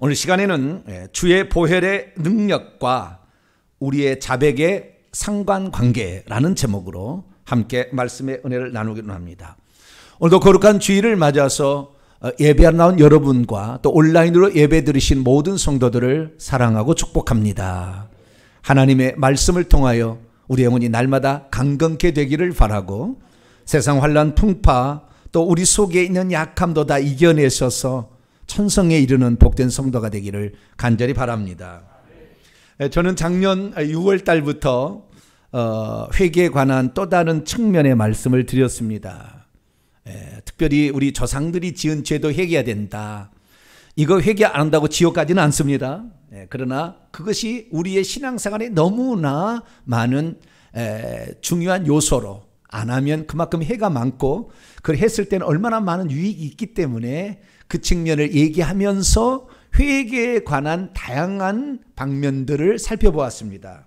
오늘 시간에는 주의 보혈의 능력과 우리의 자백의 상관관계라는 제목으로 함께 말씀의 은혜를 나누기로 합니다. 오늘도 거룩한 주일을 맞아서 예배하러 나온 여러분과 또 온라인으로 예배 드리신 모든 성도들을 사랑하고 축복합니다. 하나님의 말씀을 통하여 우리 영혼이 날마다 강건케 되기를 바라고 세상 환난 풍파 또 우리 속에 있는 약함도 다 이겨내셔서 천성에 이르는 복된 성도가 되기를 간절히 바랍니다. 저는 작년 6월 달부터 회개에 관한 또 다른 측면의 말씀을 드렸습니다. 특별히 우리 조상들이 지은 죄도 회개해야 된다. 이거 회개 안 한다고 지옥 가지는 않습니다. 그러나 그것이 우리의 신앙생활에 너무나 많은 중요한 요소로 안 하면 그만큼 해가 많고 그걸 했을 때는 얼마나 많은 유익이 있기 때문에 그 측면을 얘기하면서 회개에 관한 다양한 방면들을 살펴보았습니다.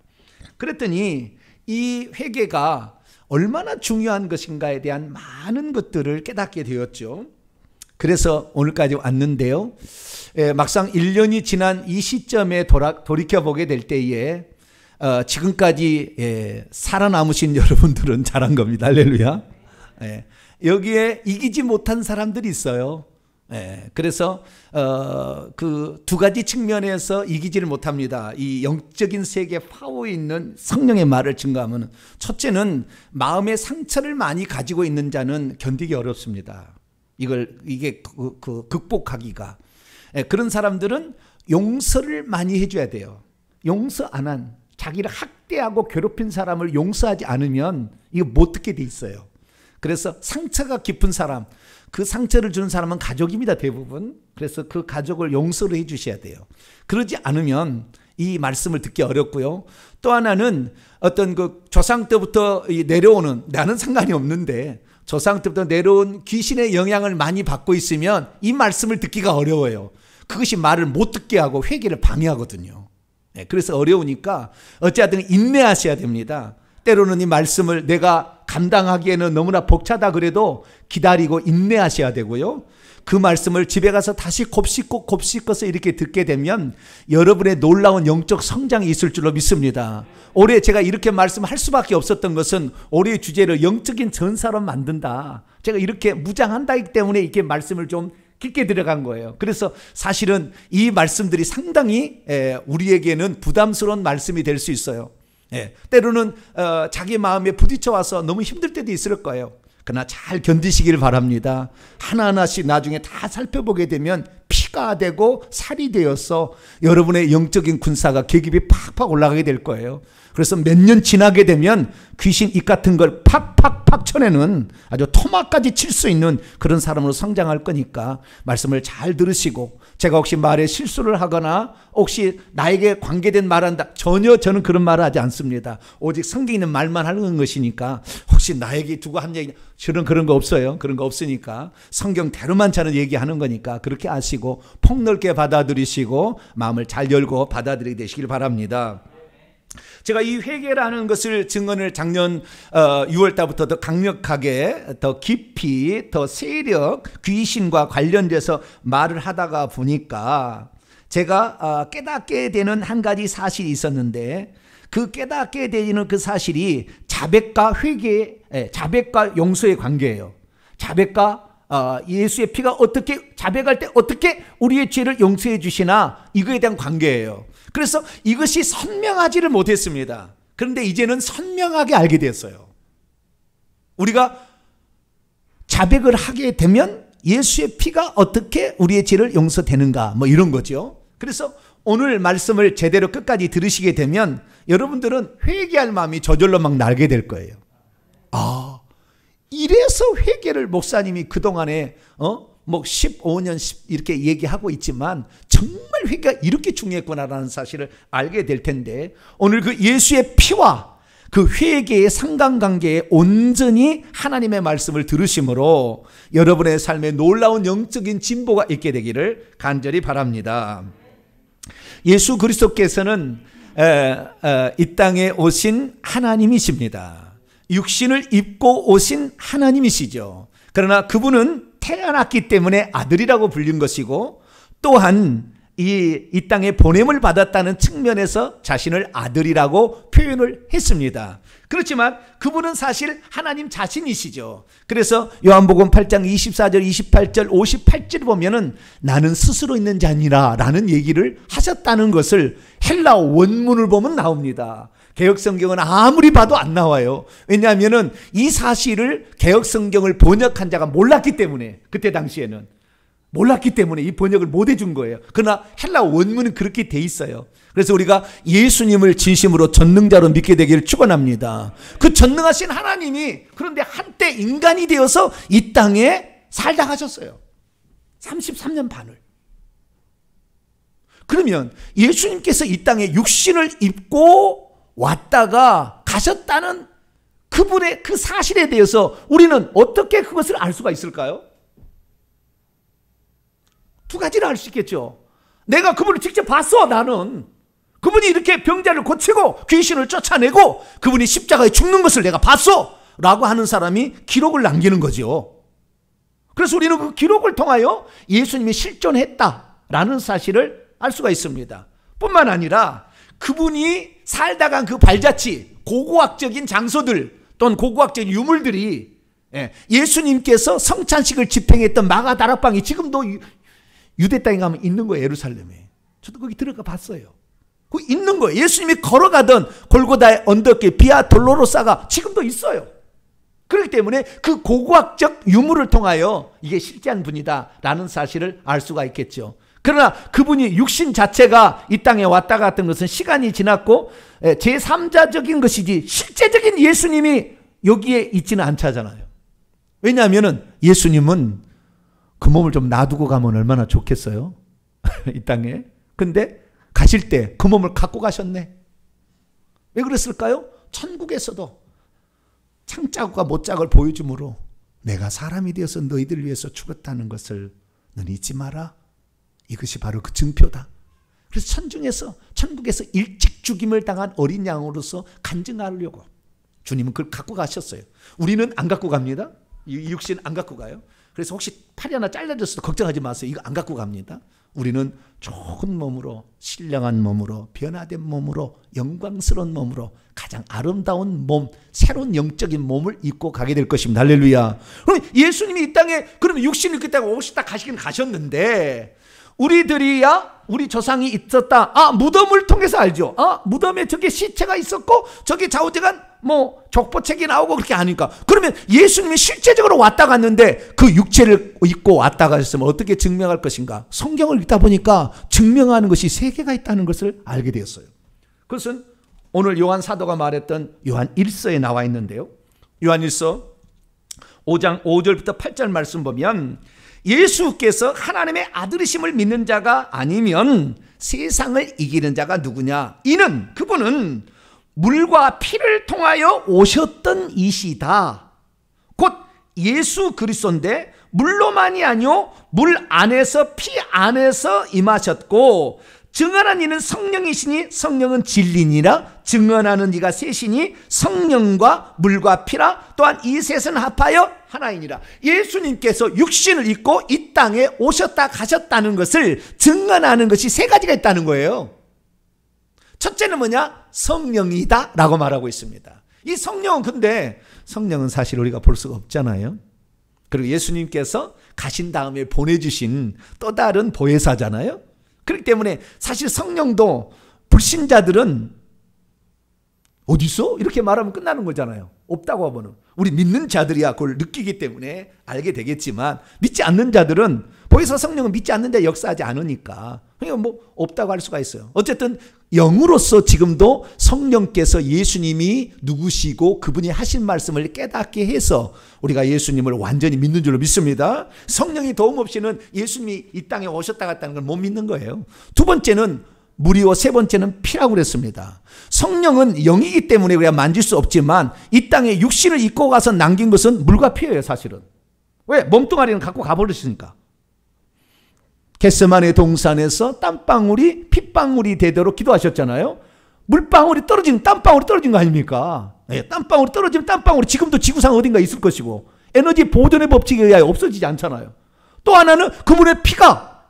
그랬더니 이 회개가 얼마나 중요한 것인가에 대한 많은 것들을 깨닫게 되었죠. 그래서 오늘까지 왔는데요. 막상 1년이 지난 이 시점에 돌이켜보게 될 때에 지금까지 살아남으신 여러분들은 잘한 겁니다. 할렐루야. 여기에 이기지 못한 사람들이 있어요. 그래서 그 두 가지 측면에서 이기지를 못합니다. 이 영적인 세계에 파워 있는 성령의 말을 증거하면, 첫째는 마음의 상처를 많이 가지고 있는 자는 견디기 어렵습니다. 이게 극복하기가. 그런 사람들은 용서를 많이 해줘야 돼요. 용서 안 한, 자기를 학대하고 괴롭힌 사람을 용서하지 않으면 이거 못 듣게 돼 있어요. 그래서 상처가 깊은 사람, 그 상처를 주는 사람은 가족입니다, 대부분. 그래서 그 가족을 용서를 해 주셔야 돼요. 그러지 않으면 이 말씀을 듣기 어렵고요. 또 하나는 어떤 그 조상 때부터 내려오는, 나는 상관이 없는데 조상 때부터 내려온 귀신의 영향을 많이 받고 있으면 이 말씀을 듣기가 어려워요. 그것이 말을 못 듣게 하고 회개를 방해하거든요. 그래서 어려우니까 어찌하든 인내하셔야 됩니다. 때로는 이 말씀을 내가 감당하기에는 너무나 벅차다 그래도 기다리고 인내하셔야 되고요. 그 말씀을 집에 가서 다시 곱씹어서 이렇게 듣게 되면 여러분의 놀라운 영적 성장이 있을 줄로 믿습니다. 올해 제가 이렇게 말씀할 수밖에 없었던 것은 올해의 주제를 영적인 전사로 만든다. 제가 이렇게 무장한다기 때문에 이렇게 말씀을 좀 깊게 들어간 거예요. 그래서 사실은 이 말씀들이 상당히 우리에게는 부담스러운 말씀이 될 수 있어요. 때로는 자기 마음에 부딪혀 와서 너무 힘들 때도 있을 거예요. 그러나 잘 견디시길 바랍니다. 하나하나씩 나중에 다 살펴보게 되면 피가 되고 살이 되어서 여러분의 영적인 군사가 계급이 팍팍 올라가게 될 거예요. 그래서 몇 년 지나게 되면 귀신 입 같은 걸 팍팍팍 쳐내는 아주 토막까지 칠 수 있는 그런 사람으로 성장할 거니까 말씀을 잘 들으시고, 제가 혹시 말에 실수를 하거나 혹시 나에게 관계된 말을 한다, 전혀 저는 그런 말을 하지 않습니다. 오직 성경에 있는 말만 하는 것이니까 혹시 나에게 두고 한 얘기, 저는 그런 거 없어요. 그런 거 없으니까 성경대로만 저는 얘기하는 거니까 그렇게 아시고 폭넓게 받아들이시고 마음을 잘 열고 받아들이게 되시길 바랍니다. 제가 이 회개라는 것을 증언을 작년 6월 달부터 더 강력하게, 더 깊이, 더 세력, 귀신과 관련돼서 말을 하다가 보니까 제가 깨닫게 되는 한 가지 사실이 있었는데, 그 깨닫게 되는 그 사실이 자백과 회개, 자백과 용서의 관계예요. 자백과 예수의 피가 어떻게, 자백할 때 어떻게 우리의 죄를 용서해 주시나, 이거에 대한 관계예요. 그래서 이것이 선명하지를 못했습니다. 그런데 이제는 선명하게 알게 됐어요. 우리가 자백을 하게 되면 예수의 피가 어떻게 우리의 죄를 용서되는가, 뭐 이런 거죠. 그래서 오늘 말씀을 제대로 끝까지 들으시게 되면 여러분들은 회개할 마음이 저절로 막 날게 될 거예요. 아, 이래서 회개를 목사님이 그동안에 뭐 15년 이렇게 얘기하고 있지만 정말 회개가 이렇게 중요했구나라는 사실을 알게 될 텐데, 오늘 그 예수의 피와 그 회개의 상관관계에 온전히 하나님의 말씀을 들으심으로 여러분의 삶에 놀라운 영적인 진보가 있게 되기를 간절히 바랍니다. 예수 그리스도께서는 이 땅에 오신 하나님이십니다. 육신을 입고 오신 하나님이시죠. 그러나 그분은 태어났기 때문에 아들이라고 불린 것이고, 또한 이 땅에 보냄을 받았다는 측면에서 자신을 아들이라고 표현을 했습니다. 그렇지만 그분은 사실 하나님 자신이시죠. 그래서 요한복음 8장 24절, 28절, 58절 보면은 나는 스스로 있는 자니라 라는 얘기를 하셨다는 것을 헬라 원문을 보면 나옵니다. 개역성경은 아무리 봐도 안 나와요. 왜냐하면은 이 사실을 개역성경을 번역한 자가 몰랐기 때문에, 그때 당시에는 몰랐기 때문에 이 번역을 못 해준 거예요. 그러나 헬라 원문은 그렇게 돼 있어요. 그래서 우리가 예수님을 진심으로 전능자로 믿게 되기를 축원합니다. 그 전능하신 하나님이 그런데 한때 인간이 되어서 이 땅에 살다 가셨어요. 33년 반을. 그러면 예수님께서 이 땅에 육신을 입고 왔다가 가셨다는 그분의 그 사실에 대해서 우리는 어떻게 그것을 알 수가 있을까요? 두 가지를 알 수 있겠죠. 내가 그분을 직접 봤어. 나는 그분이 이렇게 병자를 고치고 귀신을 쫓아내고 그분이 십자가에 죽는 것을 내가 봤어 라고 하는 사람이 기록을 남기는 거죠. 그래서 우리는 그 기록을 통하여 예수님이 실존했다라는 사실을 알 수가 있습니다. 뿐만 아니라 그분이 살다 간 그 발자취, 고고학적인 장소들 또는 고고학적인 유물들이 예수님께서 성찬식을 집행했던 마가 다락방이 지금도 유대 땅에 가면 있는 거예요. 예루살렘에. 저도 거기 들어가 봤어요. 거기 있는 거예요. 예수님이 걸어가던 골고다의 언덕길 비아 돌로로사가 지금도 있어요. 그렇기 때문에 그 고고학적 유물을 통하여 이게 실제한 분이다 라는 사실을 알 수가 있겠죠. 그러나 그분이 육신 자체가 이 땅에 왔다 갔던 것은 시간이 지났고 제3자적인 것이지 실제적인 예수님이 여기에 있지는 않잖아요. 왜냐하면 예수님은 그 몸을 좀 놔두고 가면 얼마나 좋겠어요? 이 땅에. 근데 가실 때 그 몸을 갖고 가셨네. 왜 그랬을까요? 천국에서도 창자국과 못자국을 보여주므로 내가 사람이 되어서 너희들 위해서 죽었다는 것을 너는 잊지 마라. 이것이 바로 그 증표다. 그래서 천국에서 일찍 죽임을 당한 어린 양으로서 간증하려고 주님은 그걸 갖고 가셨어요. 우리는 안 갖고 갑니다. 이 육신 안 갖고 가요. 그래서 혹시 팔이 하나 잘라졌어도 걱정하지 마세요. 이거 안 갖고 갑니다. 우리는 좋은 몸으로, 신령한 몸으로, 변화된 몸으로, 영광스러운 몸으로 가장 아름다운 몸, 새로운 영적인 몸을 입고 가게 될 것입니다. 할렐루야. 그럼 예수님이 이 땅에 그러면 육신을 그 땅에 오시다 가시긴 가셨는데 우리들이야 우리 조상이 있었다. 무덤을 통해서 알죠. 무덤에 저게 시체가 있었고 저게 좌우지간 족보책이 나오고 그렇게 하니까. 그러면 예수님이 실제적으로 왔다 갔는데 그 육체를 입고 왔다 가셨으면 어떻게 증명할 것인가? 성경을 읽다 보니까 증명하는 것이 세 개가 있다는 것을 알게 되었어요. 그것은 오늘 요한 사도가 말했던 요한 1서에 나와 있는데요. 요한 1서 5장 5절부터 8절 말씀 보면 예수께서 하나님의 아들이심을 믿는 자가 아니면 세상을 이기는 자가 누구냐? 이는 그분은 물과 피를 통하여 오셨던 이시다. 곧 예수 그리스도인데 물로만이 아니요 물 안에서 피 안에서 임하셨고 증언한 이는 성령이시니 성령은 진리니라. 증언하는 이가 셋이니 성령과 물과 피라. 또한 이 셋은 합하여 하나이니라. 예수님께서 육신을 입고 이 땅에 오셨다 가셨다는 것을 증언하는 것이 세 가지가 있다는 거예요. 첫째는 뭐냐? 성령이다 라고 말하고 있습니다. 이 성령은 근데 성령은 사실 우리가 볼 수가 없잖아요. 그리고 예수님께서 가신 다음에 보내주신 또 다른 보혜사잖아요. 그렇기 때문에 사실 성령도 불신자들은 어디 있어? 이렇게 말하면 끝나는 거잖아요. 없다고 하면은. 우리 믿는 자들이야 그걸 느끼기 때문에 알게 되겠지만 믿지 않는 자들은 보혜사 성령은 믿지 않는 자 역사하지 않으니까 그러니까 없다고 할 수가 있어요. 어쨌든 영으로서 지금도 성령께서 예수님이 누구시고 그분이 하신 말씀을 깨닫게 해서 우리가 예수님을 완전히 믿는 줄로 믿습니다. 성령이 도움 없이는 예수님이 이 땅에 오셨다 갔다는 걸 못 믿는 거예요. 두 번째는 물이요 세 번째는 피라고 그랬습니다. 성령은 영이기 때문에 우리가 만질 수 없지만 이 땅에 육신을 입고 가서 남긴 것은 물과 피예요. 사실은. 왜? 몸뚱아리는 갖고 가버렸으니까. 겟세마네 동산에서 땀방울이 핏방울이 되도록 기도하셨잖아요. 물방울이 떨어지면 땀방울이 떨어진 거 아닙니까? 땀방울이 떨어지면 땀방울이 지금도 지구상 어딘가 있을 것이고 에너지 보존의 법칙에 의하여 없어지지 않잖아요. 또 하나는 그분의 피가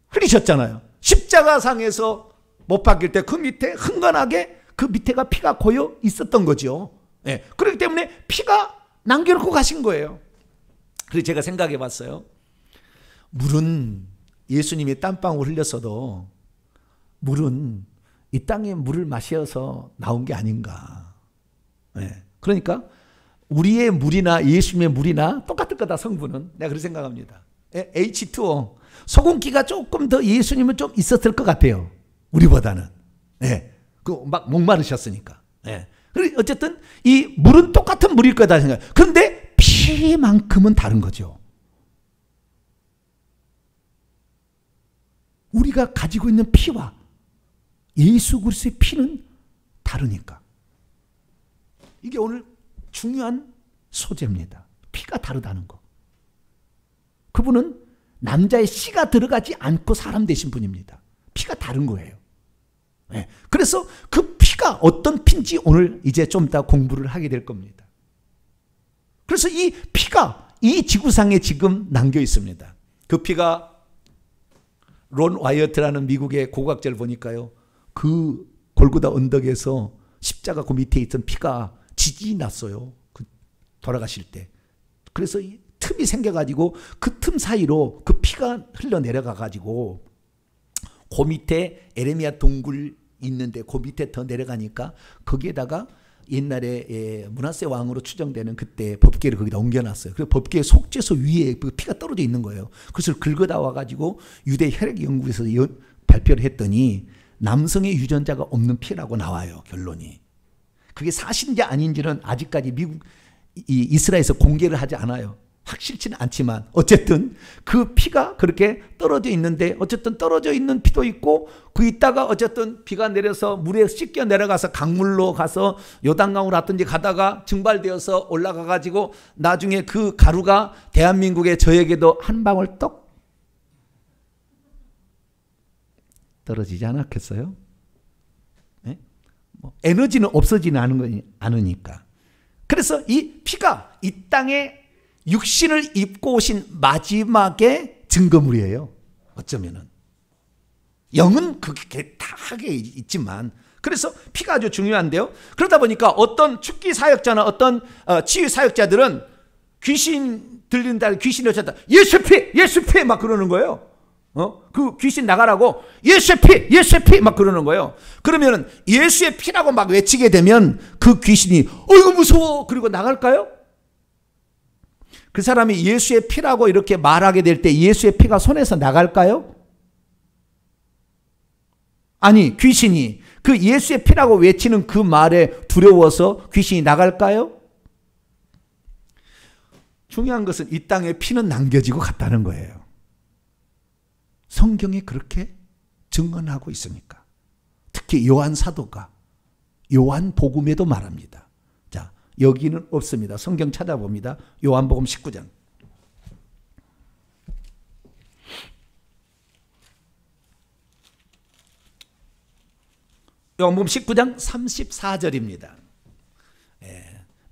흘리셨잖아요. 십자가상에서 못 박힐 때 그 밑에 흥건하게 그 밑에가 피가 고여 있었던 거죠. 예. 그렇기 때문에 피가 남겨놓고 가신 거예요. 그래서 제가 생각해 봤어요. 물은 예수님이 땀방울 흘렸어도 물은 이 땅의 물을 마셔서 나온 게 아닌가. 예. 그러니까 우리의 물이나 예수님의 물이나 똑같을 거다, 성분은. 내가 그렇게 생각합니다. 예. H2O. 소금기가 조금 더 예수님은 좀 있었을 것 같아요. 우리보다는. 예. 그 막 목마르셨으니까. 예. 그리고 어쨌든 이 물은 똑같은 물일 거다 생각. 그런데 피만큼은 다른 거죠. 우리가 가지고 있는 피와 예수 그리스도의 피는 다르니까. 이게 오늘 중요한 소재입니다. 피가 다르다는 거. 그분은 남자의 씨가 들어가지 않고 사람 되신 분입니다. 피가 다른 거예요. 네. 그래서 그 피가 어떤 피인지 오늘 이제 좀 이따 공부를 하게 될 겁니다. 그래서 이 피가 이 지구상에 지금 남겨 있습니다. 그 피가 론 와이어트라는 미국의 고고학자를 보니까요, 그 골고다 언덕에서 십자가 그 밑에 있던 피가 지진이 났어요. 그 돌아가실 때. 그래서 이 틈이 생겨가지고 그 틈 사이로 그 피가 흘러내려가가지고 그 밑에 에레미야 동굴 있는데 그 밑에 더 내려가니까 거기에다가 옛날에 므낫세 왕으로 추정되는 그때 법궤를 거기다 옮겨놨어요. 그래서 법궤 속죄소 위에 그 피가 떨어져 있는 거예요. 그것을 긁어다 와가지고 유대 혈액연구에서 발표를 했더니 남성의 유전자가 없는 피라고 나와요. 결론이. 그게 사실인지 아닌지는 아직까지 이스라엘에서 공개를 하지 않아요. 확실치는 않지만 어쨌든 그 피가 그렇게 떨어져 있는데, 어쨌든 떨어져 있는 피도 있고, 그 있다가 어쨌든 비가 내려서 물에 씻겨 내려가서 강물로 가서 요단강으로 왔든지 가다가 증발되어서 올라가 가지고 나중에 그 가루가 대한민국의 저에게도 한 방울 떡 떨어지지 않았겠어요? 네? 뭐 에너지는 없어지는 않으니까. 그래서 이 피가 이 땅에 육신을 입고 오신 마지막의 증거물이에요. 어쩌면은. 영은 그게 다 하게 있지만. 그래서 피가 아주 중요한데요. 그러다 보니까 어떤 축기 사역자나 어떤 치유 사역자들은 귀신 들린다, 귀신이 어쩌다, 예수 피! 예수 피! 막 그러는 거예요. 그 귀신 나가라고 예수의 피! 예수의 피! 막 그러는 거예요. 그러면은 예수의 피라고 막 외치게 되면 그 귀신이 어이구 무서워! 그리고 나갈까요? 그 사람이 예수의 피라고 이렇게 말하게 될 때 예수의 피가 손에서 나갈까요? 아니, 귀신이 그 예수의 피라고 외치는 그 말에 두려워서 귀신이 나갈까요? 중요한 것은 이 땅에 피는 남겨지고 갔다는 거예요. 성경에 그렇게 증언하고 있으니까. 특히 요한 사도가 요한 복음에도 말합니다. 자, 여기는 없습니다. 성경 찾아봅니다. 요한복음 19장. 요한복음 19장 34절입니다.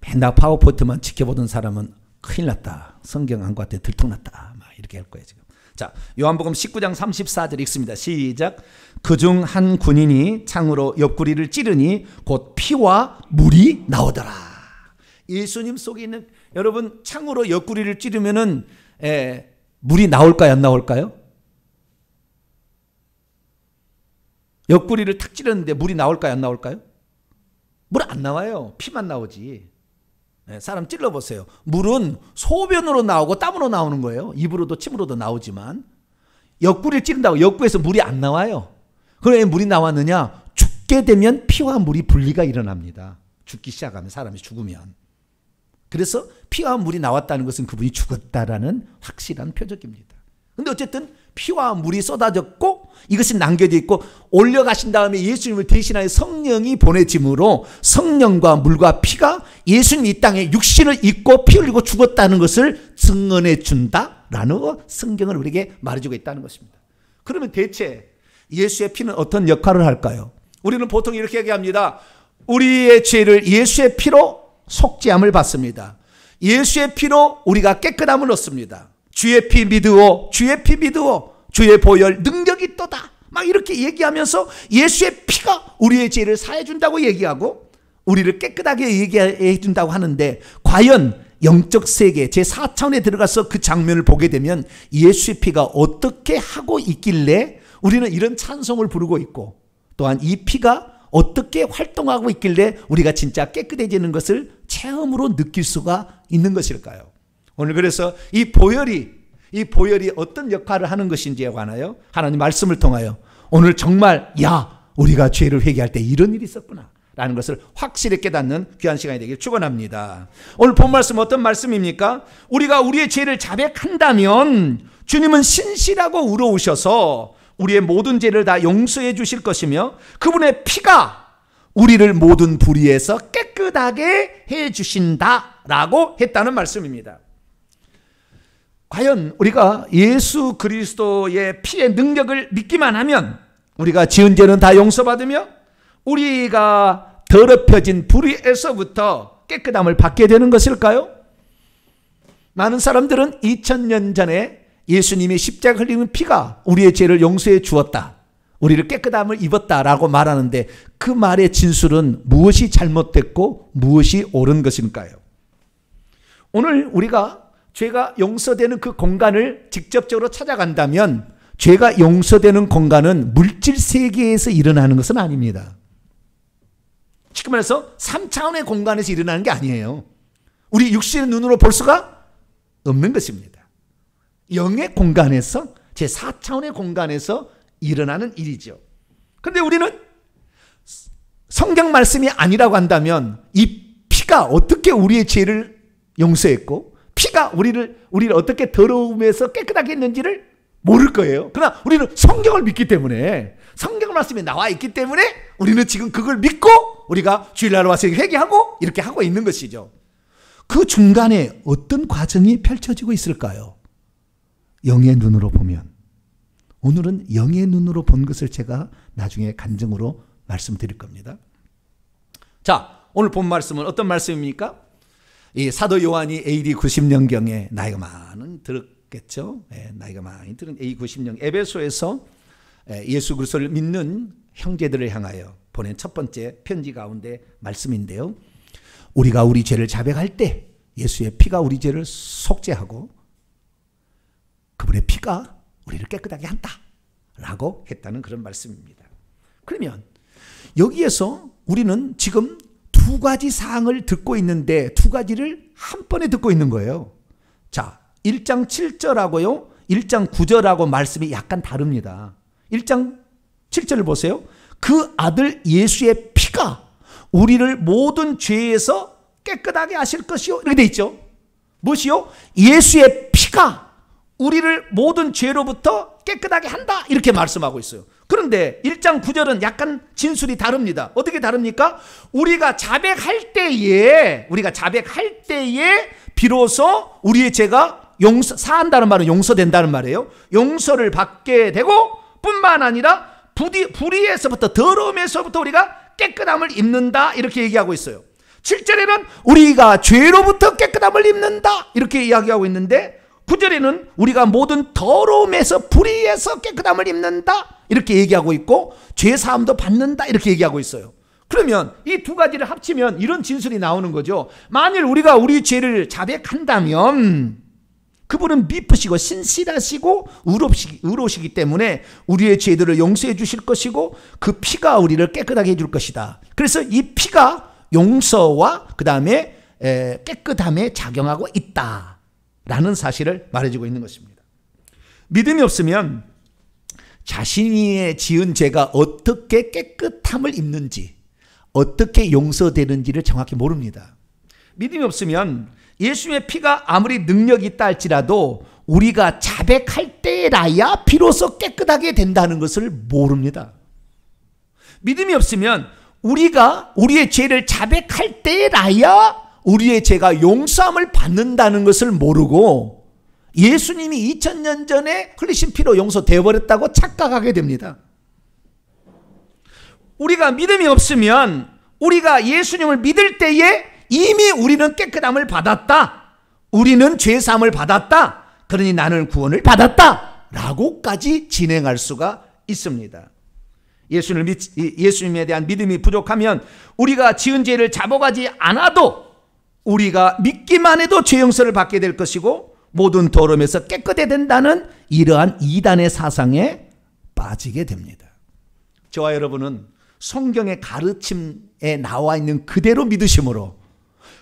맨날 파워포인트만 지켜보던 사람은 큰일 났다. 성경 안 봤더니 들통났다. 막 이렇게 할 거예요, 지금. 자, 요한복음 19장 34절 읽습니다. 시작. 그중 한 군인이 창으로 옆구리를 찌르니 곧 피와 물이 나오더라. 예수님 속에 있는, 여러분, 창으로 옆구리를 찌르면은 물이 나올까요, 안 나올까요? 옆구리를 탁 찌르는데 물이 나올까요, 안 나올까요? 물 안 나와요. 피만 나오지. 사람 찔러보세요. 물은 소변으로 나오고 땀으로 나오는 거예요. 입으로도 침으로도 나오지만 옆구리를 찌른다고 옆구리에서 물이 안 나와요. 그럼 왜 물이 나왔느냐? 죽게 되면 피와 물이 분리가 일어납니다. 죽기 시작하면, 사람이 죽으면. 그래서 피와 물이 나왔다는 것은 그분이 죽었다라는 확실한 표적입니다. 근데 어쨌든 피와 물이 쏟아졌고 이것이 남겨져 있고 올려가신 다음에 예수님을 대신하여 성령이 보내짐으로 성령과 물과 피가 예수님이 이 땅에 육신을 입고 피 흘리고 죽었다는 것을 증언해 준다라는 성경을 우리에게 말해주고 있다는 것입니다. 그러면 대체 예수의 피는 어떤 역할을 할까요? 우리는 보통 이렇게 얘기합니다. 우리의 죄를 예수의 피로 속죄함을 받습니다. 예수의 피로 우리가 깨끗함을 얻습니다. 주의 피 믿으오, 주의 피 믿으오, 주의 보혈 능력이 있도다. 막 이렇게 얘기하면서 예수의 피가 우리의 죄를 사해 준다고 얘기하고 우리를 깨끗하게 얘기해 준다고 하는데, 과연 영적 세계 제4차원에 들어가서 그 장면을 보게 되면 예수의 피가 어떻게 하고 있길래 우리는 이런 찬송을 부르고 있고, 또한 이 피가 어떻게 활동하고 있길래 우리가 진짜 깨끗해지는 것을 체험으로 느낄 수가 있는 것일까요? 오늘 그래서 이 보혈이 어떤 역할을 하는 것인지에 관하여 하나님 말씀을 통하여 오늘 정말 우리가 죄를 회개할 때 이런 일이 있었구나 라는 것을 확실히 깨닫는 귀한 시간이 되길 축원합니다. 오늘 본 말씀 어떤 말씀입니까? 우리가 우리의 죄를 자백한다면 주님은 신실하고 의로우셔서 우리의 모든 죄를 다 용서해 주실 것이며 그분의 피가 우리를 모든 불의에서 깨끗하게 해 주신다라고 했다는 말씀입니다. 과연 우리가 예수 그리스도의 피의 능력을 믿기만 하면 우리가 지은 죄는 다 용서받으며 우리가 더럽혀진 불의에서부터 깨끗함을 받게 되는 것일까요? 많은 사람들은 2000년 전에 예수님이 십자가 흘리는 피가 우리의 죄를 용서해 주었다, 우리를 깨끗함을 입었다라고 말하는데 그 말의 진술은 무엇이 잘못됐고 무엇이 옳은 것일까요? 오늘 우리가 죄가 용서되는 그 공간을 직접적으로 찾아간다면 죄가 용서되는 공간은 물질 세계에서 일어나는 것은 아닙니다. 쉽게 말해서 3차원의 공간에서 일어나는 게 아니에요. 우리 육신의 눈으로 볼 수가 없는 것입니다. 영의 공간에서, 제4차원의 공간에서 일어나는 일이죠. 그런데 우리는 성경 말씀이 아니라고 한다면 이 피가 어떻게 우리의 죄를 용서했고 피가 우리를 어떻게 더러움에서 깨끗하게 했는지를 모를 거예요. 그러나 우리는 성경을 믿기 때문에, 성경 말씀이 나와 있기 때문에 우리는 지금 그걸 믿고 우리가 주일날 와서 회개하고 이렇게 하고 있는 것이죠. 그 중간에 어떤 과정이 펼쳐지고 있을까요? 영의 눈으로 보면, 오늘은 영의 눈으로 본 것을 제가 나중에 간증으로 말씀드릴 겁니다. 자, 오늘 본 말씀은 어떤 말씀입니까? 이 사도 요한이 AD 90년경에 나이가 많은 들었겠죠. 나이가 많이 들은 AD 90년 에베소에서 예수 그리스도를 믿는 형제들을 향하여 보낸 첫 번째 편지 가운데 말씀인데요. 우리가 우리 죄를 자백할 때 예수의 피가 우리 죄를 속죄하고 그분의 피가 우리를 깨끗하게 한다라고 했다는 그런 말씀입니다. 그러면 여기에서 우리는 지금 두 가지 사항을 듣고 있는데 두 가지를 한 번에 듣고 있는 거예요. 자, 1장 7절하고요 1장 9절하고 말씀이 약간 다릅니다. 1장 7절을 보세요. 그 아들 예수의 피가 우리를 모든 죄에서 깨끗하게 하실 것이요, 이렇게 돼 있죠. 무엇이요? 예수의 피가 우리를 모든 죄로부터 깨끗하게 한다, 이렇게 말씀하고 있어요. 그런데 1장 9절은 약간 진술이 다릅니다. 어떻게 다릅니까? 우리가 자백할 때에 비로소 우리의 죄가 사한다는 말은 용서된다는 말이에요. 용서를 받게 되고 뿐만 아니라 불의에서부터, 더러움에서부터 우리가 깨끗함을 입는다, 이렇게 얘기하고 있어요. 7절에는 우리가 죄로부터 깨끗함을 입는다, 이렇게 이야기하고 있는데 9절에는 우리가 모든 더러움에서, 불의에서 깨끗함을 입는다, 이렇게 얘기하고 있고 죄사함도 받는다, 이렇게 얘기하고 있어요. 그러면 이 두 가지를 합치면 이런 진술이 나오는 거죠. 만일 우리가 우리 죄를 자백한다면 그분은 미쁘시고 신실하시고 의로우시기 때문에 우리의 죄들을 용서해 주실 것이고 그 피가 우리를 깨끗하게 해줄 것이다. 그래서 이 피가 용서와 그 다음에 깨끗함에 작용하고 있다라는 사실을 말해주고 있는 것입니다. 믿음이 없으면 자신이 지은 죄가 어떻게 깨끗함을 입는지, 어떻게 용서되는지를 정확히 모릅니다. 믿음이 없으면 예수의 피가 아무리 능력이 있다 할지라도 우리가 자백할 때라야 비로소 깨끗하게 된다는 것을 모릅니다. 믿음이 없으면 우리가 우리의 죄를 자백할 때라야 우리의 죄가 용서함을 받는다는 것을 모르고 예수님이 2000년 전에 흘리신 피로 용서되어 버렸다고 착각하게 됩니다. 우리가 믿음이 없으면 우리가 예수님을 믿을 때에 이미 우리는 깨끗함을 받았다, 우리는 죄사함을 받았다, 그러니 나는 구원을 받았다 라고까지 진행할 수가 있습니다. 예수님에 대한 믿음이 부족하면 우리가 지은 죄를 잡아가지 않아도 우리가 믿기만 해도 죄 용서를 받게 될 것이고 모든 더러움에서 깨끗해야 된다는 이러한 이단의 사상에 빠지게 됩니다. 저와 여러분은 성경의 가르침에 나와 있는 그대로 믿으심으로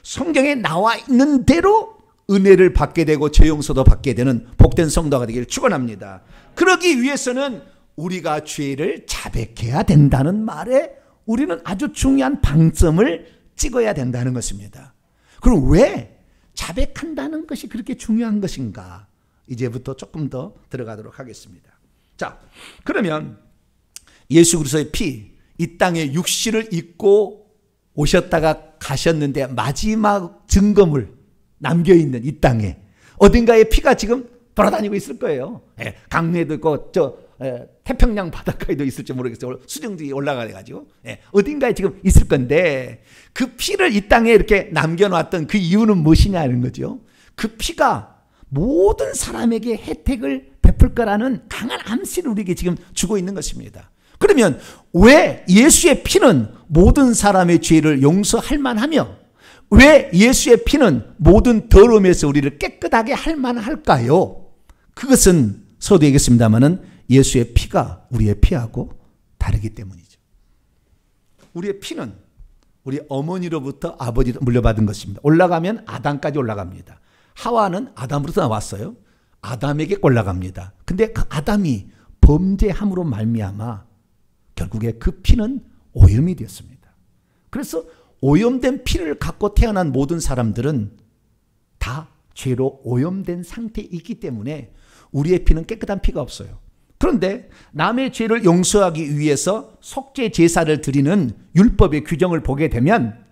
성경에 나와 있는 대로 은혜를 받게 되고 죄 용서도 받게 되는 복된 성도가 되기를 축원합니다. 그러기 위해서는 우리가 죄를 자백해야 된다는 말에 우리는 아주 중요한 방점을 찍어야 된다는 것입니다. 그럼 왜 자백한다는 것이 그렇게 중요한 것인가? 이제부터 조금 더 들어가도록 하겠습니다. 자, 그러면 예수 그리스도의 피, 이 땅에 육신을 입고 오셨다가 가셨는데 마지막 증거물 남겨있는 이 땅에 어딘가에 피가 지금 돌아다니고 있을 거예요. 강릉에도 있고 태평양 바닷가에도 있을지 모르겠어요. 수증들이 올라가가지고 어딘가에 지금 있을 건데 그 피를 이 땅에 이렇게 남겨놨던 그 이유는 무엇이냐는 거죠. 그 피가 모든 사람에게 혜택을 베풀 거라는 강한 암시를 우리에게 지금 주고 있는 것입니다. 그러면 왜 예수의 피는 모든 사람의 죄를 용서할 만하며 왜 예수의 피는 모든 더러움에서 우리를 깨끗하게 할 만할까요? 그것은 서도 얘기했습니다마는 예수의 피가 우리의 피하고 다르기 때문이죠. 우리의 피는 우리 어머니로부터 아버지로 물려받은 것입니다. 올라가면 아담까지 올라갑니다. 하와는 아담으로서 나왔어요. 아담에게 올라갑니다. 근데 그 아담이 범죄함으로 말미암아 결국에 그 피는 오염이 되었습니다. 그래서 오염된 피를 갖고 태어난 모든 사람들은 다 죄로 오염된 상태이기 때문에 우리의 피는 깨끗한 피가 없어요. 그런데 남의 죄를 용서하기 위해서 속죄 제사를 드리는 율법의 규정을 보게 되면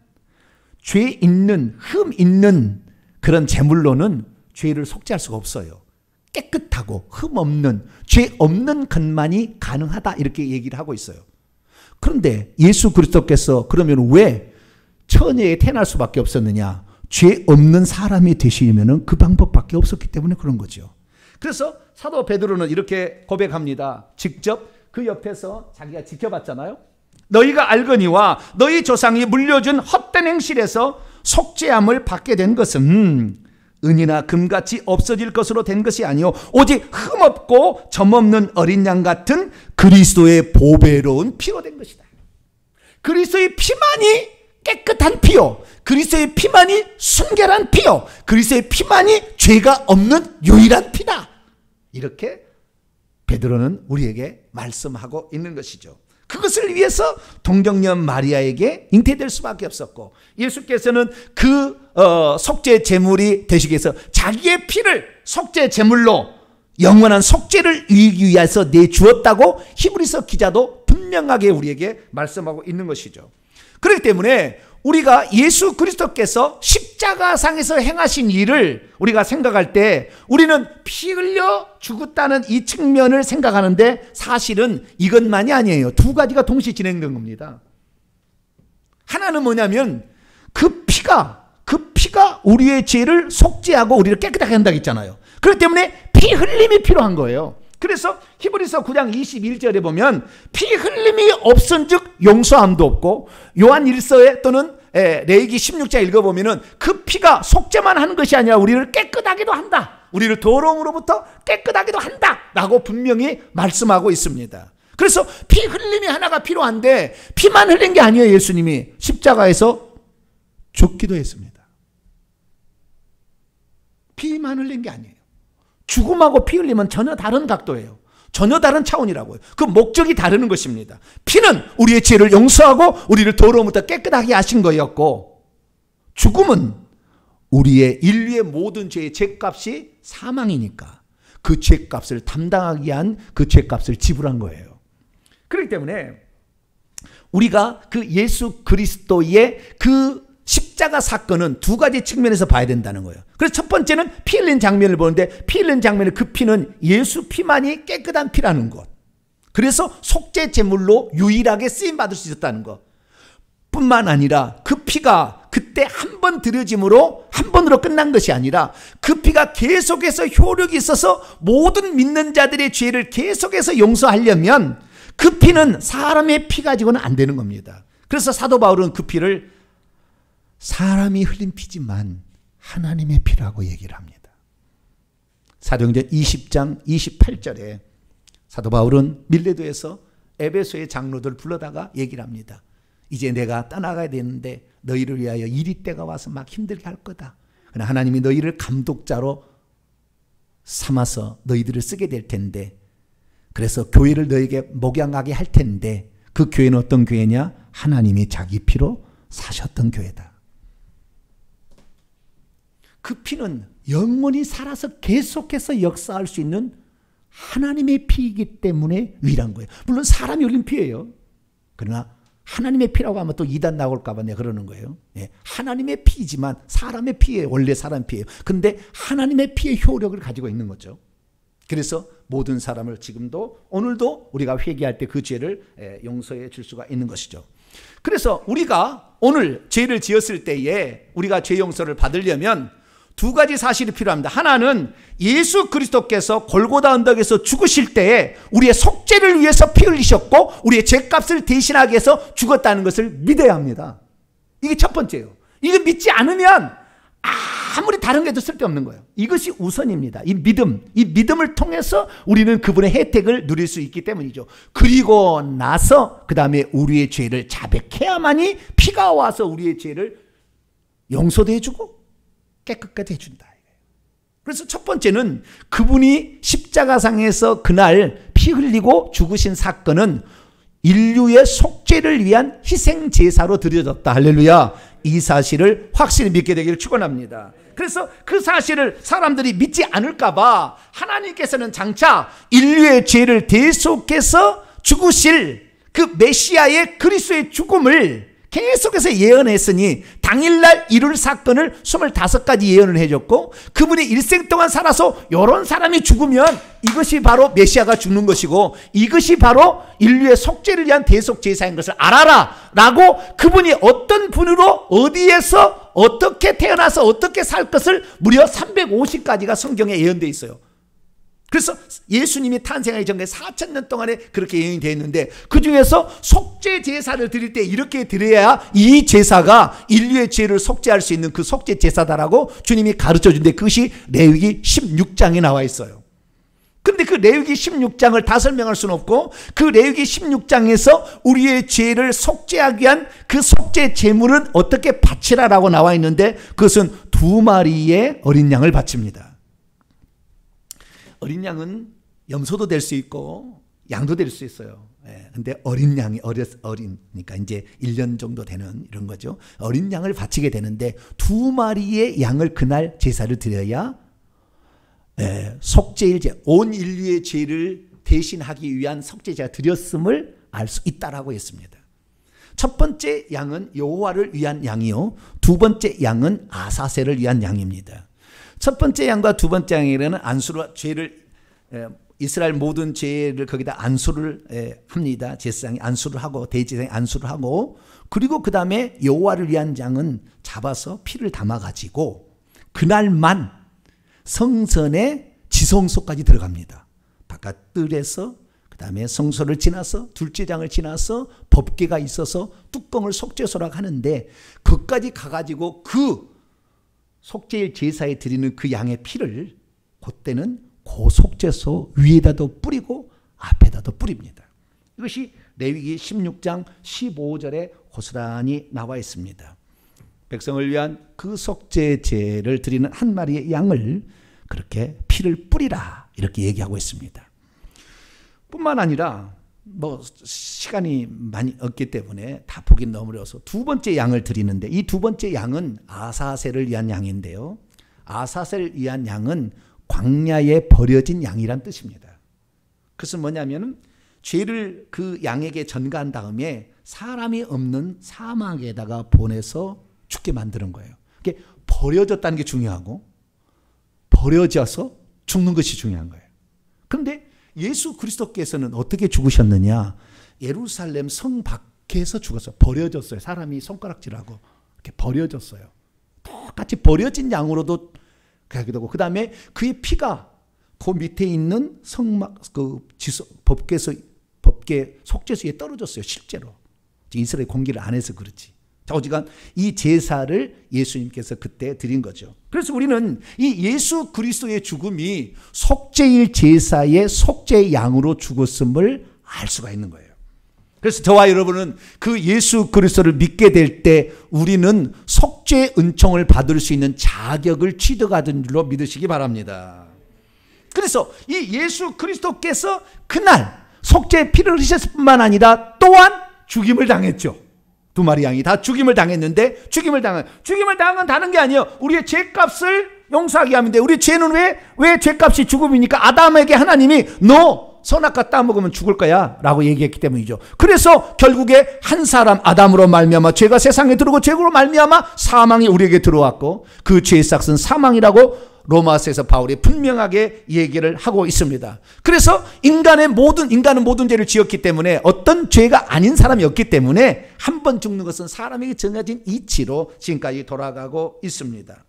죄 있는, 흠 있는 그런 제물로는 죄를 속죄할 수가 없어요. 깨끗하고 흠 없는, 죄 없는 것만이 가능하다 이렇게 얘기를 하고 있어요. 그런데 예수 그리스도께서 그러면 왜 처녀에 태어날 수밖에 없었느냐? 죄 없는 사람이 되시려면 그 방법밖에 없었기 때문에 그런 거죠. 그래서 사도 베드로는 이렇게 고백합니다. 직접 그 옆에서 자기가 지켜봤잖아요. 너희가 알거니와 너희 조상이 물려준 헛된 행실에서 속죄함을 받게 된 것은 은이나 금같이 없어질 것으로 된 것이 아니요 오직 흠없고 점없는 어린 양 같은 그리스도의 보배로운 피로 된 것이다. 그리스도의 피만이 깨끗한 피요, 그리스도의 피만이 순결한 피요, 그리스도의 피만이 죄가 없는 유일한 피다. 이렇게 베드로는 우리에게 말씀하고 있는 것이죠. 그것을 위해서 동정녀 마리아에게 잉태될 수밖에 없었고 예수께서는 그 속죄 제물이 되시기 위해서 자기의 피를 속죄 제물로 영원한 속죄를 이루기 위해서 내주었다고 히브리서 기자도 분명하게 우리에게 말씀하고 있는 것이죠. 그렇기 때문에 우리가 예수 그리스도께서 십자가상에서 행하신 일을 우리가 생각할 때 우리는 피 흘려 죽었다는 이 측면을 생각하는데 사실은 이것만이 아니에요. 두 가지가 동시에 진행된 겁니다. 하나는 뭐냐면 그 피가 우리의 죄를 속죄하고 우리를 깨끗하게 한다고 했잖아요. 그렇기 때문에 피 흘림이 필요한 거예요. 그래서 히브리서 9장 21절에 보면 피 흘림이 없은즉 용서함도 없고 요한 1서에 또는 레위기 16장 읽어보면 그 피가 속죄만 하는 것이 아니라 우리를 깨끗하기도 한다. 우리를 더러움으로부터 깨끗하기도 한다 라고 분명히 말씀하고 있습니다. 그래서 피 흘림이 하나가 필요한데 피만 흘린 게 아니에요. 예수님이 십자가에서 죽기도 했습니다. 피만 흘린 게 아니에요. 죽음하고 피 흘림은 전혀 다른 각도예요. 전혀 다른 차원이라고요. 그 목적이 다르는 것입니다. 피는 우리의 죄를 용서하고 우리를 더러움부터 깨끗하게 하신 거였고 죽음은 우리의 인류의 모든 죄의 죄값이 사망이니까 그 죄값을 담당하기 위한 그 죄값을 지불한 거예요. 그렇기 때문에 우리가 그 예수 그리스도의 그 십자가 사건은 두 가지 측면에서 봐야 된다는 거예요. 그래서 첫 번째는 피 흘린 장면을 보는데 피 흘린 장면의 그 피는 예수 피만이 깨끗한 피라는 것. 그래서 속죄 제물로 유일하게 쓰임받을 수 있었다는 것. 뿐만 아니라 그 피가 그때 한 번 들여짐으로 한 번으로 끝난 것이 아니라 그 피가 계속해서 효력이 있어서 모든 믿는 자들의 죄를 계속해서 용서하려면 그 피는 사람의 피 가지고는 안 되는 겁니다. 그래서 사도 바울은 그 피를 사람이 흘린 피지만 하나님의 피라고 얘기를 합니다. 사도행전 20장 28절에 사도 바울은 밀레도에서 에베소의 장로들 불러다가 얘기를 합니다. 이제 내가 떠나가야 되는데 너희를 위하여 이리 때가 와서 막 힘들게 할 거다. 그러나 하나님이 너희를 감독자로 삼아서 너희들을 쓰게 될 텐데, 그래서 교회를 너에게 목양하게 할 텐데, 그 교회는 어떤 교회냐? 하나님이 자기 피로 사셨던 교회다. 그 피는 영원히 살아서 계속해서 역사할 수 있는 하나님의 피이기 때문에 유일한 거예요. 물론 사람이 흘린 피예요. 그러나 하나님의 피라고 하면 또 이단 나올까 봐 내가 그러는 거예요. 예, 하나님의 피이지만 사람의 피예요. 원래 사람 피예요. 근데 하나님의 피의 효력을 가지고 있는 거죠. 그래서 모든 사람을 지금도 오늘도 우리가 회개할 때 그 죄를 용서해 줄 수가 있는 것이죠. 그래서 우리가 오늘 죄를 지었을 때에 우리가 죄 용서를 받으려면 두 가지 사실이 필요합니다. 하나는 예수 그리스도께서 골고다 언덕에서 죽으실 때에 우리의 속죄를 위해서 피 흘리셨고 우리의 죄값을 대신하기 위해서 죽었다는 것을 믿어야 합니다. 이게 첫 번째예요. 이거 믿지 않으면 아무리 다른 게 도 쓸데없는 거예요. 이것이 우선입니다. 이 믿음을 통해서 우리는 그분의 혜택을 누릴 수 있기 때문이죠. 그리고 나서 그 다음에 우리의 죄를 자백해야만이 피가 와서 우리의 죄를 용서도 해주고 깨끗하게 해준다. 그래서 첫 번째는 그분이 십자가상에서 그날 피 흘리고 죽으신 사건은 인류의 속죄를 위한 희생제사로 드려졌다. 할렐루야. 이 사실을 확실히 믿게 되기를 축원합니다. 그래서 그 사실을 사람들이 믿지 않을까 봐 하나님께서는 장차 인류의 죄를 대속해서 죽으실 그 메시아의 그리스도의 죽음을 계속해서 예언했으니 당일날 이룰 사건을 25가지 예언을 해줬고, 그분이 일생 동안 살아서 이런 사람이 죽으면 이것이 바로 메시아가 죽는 것이고 이것이 바로 인류의 속죄를 위한 대속 제사인 것을 알아라 라고 그분이 어떤 분으로 어디에서 어떻게 태어나서 어떻게 살 것을 무려 350가지가 성경에 예언되어 있어요. 그래서 예수님이 탄생하기 전에 4,000년 동안에 그렇게 예언이 되어 있는데, 그 중에서 속죄 제사를 드릴 때 이렇게 드려야 이 제사가 인류의 죄를 속죄할 수 있는 그 속죄 제사다라고 주님이 가르쳐 준데, 그것이 레위기 16장에 나와 있어요. 그런데 그 레위기 16장을 다 설명할 수는 없고, 그 레위기 16장에서 우리의 죄를 속죄하기 위한 그 속죄 제물은 어떻게 바치라라고 나와 있는데, 그것은 2마리의 어린 양을 바칩니다. 어린 양은 염소도 될 수 있고 양도 될 수 있어요. 근데 어린 양이 어리니까 이제 1년 정도 되는 이런 거죠. 어린 양을 바치게 되는데 2마리의 양을 그날 제사를 드려야 속죄일 제, 온 인류의 죄를 대신하기 위한 속죄제가 드렸음을 알 수 있다라고 했습니다. 첫 번째 양은 여호와를 위한 양이요, 두 번째 양은 아사셀을 위한 양입니다. 첫 번째 양과 두 번째 양에는 안수로 죄를 이스라엘 모든 죄를 거기다 안수를 합니다. 제사장이 안수를 하고 대제사장이 안수를 하고, 그리고 그 다음에 여호와를 위한 양은 잡아서 피를 담아 가지고 그날만 성전의 지성소까지 들어갑니다. 바깥 뜰에서 그 다음에 성소를 지나서 둘째 장을 지나서 법궤가 있어서 뚜껑을 속죄소라고 하는데, 그까지 가가지고 그 속죄일 제사에 드리는 그 양의 피를 그때는 그 속죄소 위에다도 뿌리고 앞에다도 뿌립니다. 이것이 레위기 16장 15절에 고스란히 나와 있습니다. 백성을 위한 그 속죄제를 드리는 한 마리의 양을 그렇게 피를 뿌리라 이렇게 얘기하고 있습니다. 뿐만 아니라 시간이 많이 없기 때문에 다 보긴 너무 어려워서 두 번째 양을 드리는데, 이 두 번째 양은 아사셀을 위한 양인데요, 아사셀을 위한 양은 광야에 버려진 양이란 뜻입니다. 그것은 뭐냐면 죄를 그 양에게 전가한 다음에 사람이 없는 사막에다가 보내서 죽게 만드는 거예요. 그게 버려졌다는 게 중요하고 버려져서 죽는 것이 중요한 거예요. 그런데 예수 그리스도께서는 어떻게 죽으셨느냐? 예루살렘 성 밖에서 죽었어요. 버려졌어요. 사람이 손가락질하고 이렇게 버려졌어요. 똑같이 버려진 양으로도 가기도 하고, 그 다음에 그의 피가 그 밑에 있는 성막, 법궤 속죄소에 떨어졌어요. 실제로. 이스라엘 공기를 안 해서 그렇지. 자, 어지간 이 제사를 예수님께서 그때 드린 거죠. 그래서 우리는 이 예수 그리스도의 죽음이 속죄일 제사의 속죄의 양으로 죽었음을 알 수가 있는 거예요. 그래서 저와 여러분은 그 예수 그리스도를 믿게 될 때 우리는 속죄의 은총을 받을 수 있는 자격을 취득하던 줄로 믿으시기 바랍니다. 그래서 이 예수 그리스도께서 그날 속죄의 피를 흘리셨을 뿐만 아니라 또한 죽임을 당했죠. 두 마리 양이 다 죽임을 당했는데, 죽임을 당한 건 다른 게 아니에요. 우리의 죄값을 용서하게 하는데, 우리 죄는 왜 죄값이 죽음이니까 아담에게 하나님이 너 선악과 따먹으면 죽을 거야 라고 얘기했기 때문이죠. 그래서 결국에 한 사람 아담으로 말미암아 죄가 세상에 들어오고, 죄로 말미암아 사망이 우리에게 들어왔고, 그 죄의 삭은 사망이라고 로마서에서 바울이 분명하게 얘기를 하고 있습니다. 그래서 인간은 모든 죄를 지었기 때문에, 어떤 죄가 아닌 사람이 없기 때문에 한 번 죽는 것은 사람에게 정해진 이치로 지금까지 돌아가고 있습니다.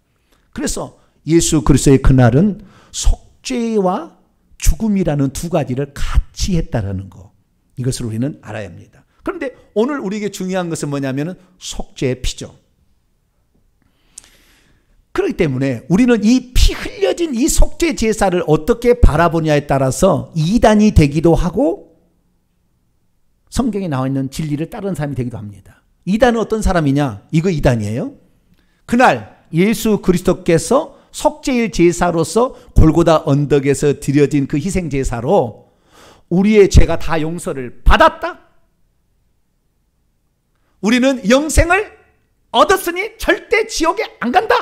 그래서 예수 그리스도의 그날은 속죄와 죽음이라는 두 가지를 같이 했다라는 거, 이것을 우리는 알아야 합니다. 그런데 오늘 우리에게 중요한 것은 뭐냐면 속죄의 피죠. 그렇기 때문에 우리는 이 피 흘려진 이 속죄 제사를 어떻게 바라보냐에 따라서 이단이 되기도 하고, 성경에 나와 있는 진리를 따르는 사람이 되기도 합니다. 이단은 어떤 사람이냐? 이거 이단이에요. 그날 예수 그리스도께서 속죄일 제사로서 골고다 언덕에서 드려진 그 희생 제사로 우리의 죄가 다 용서를 받았다. 우리는 영생을 얻었으니 절대 지옥에 안 간다.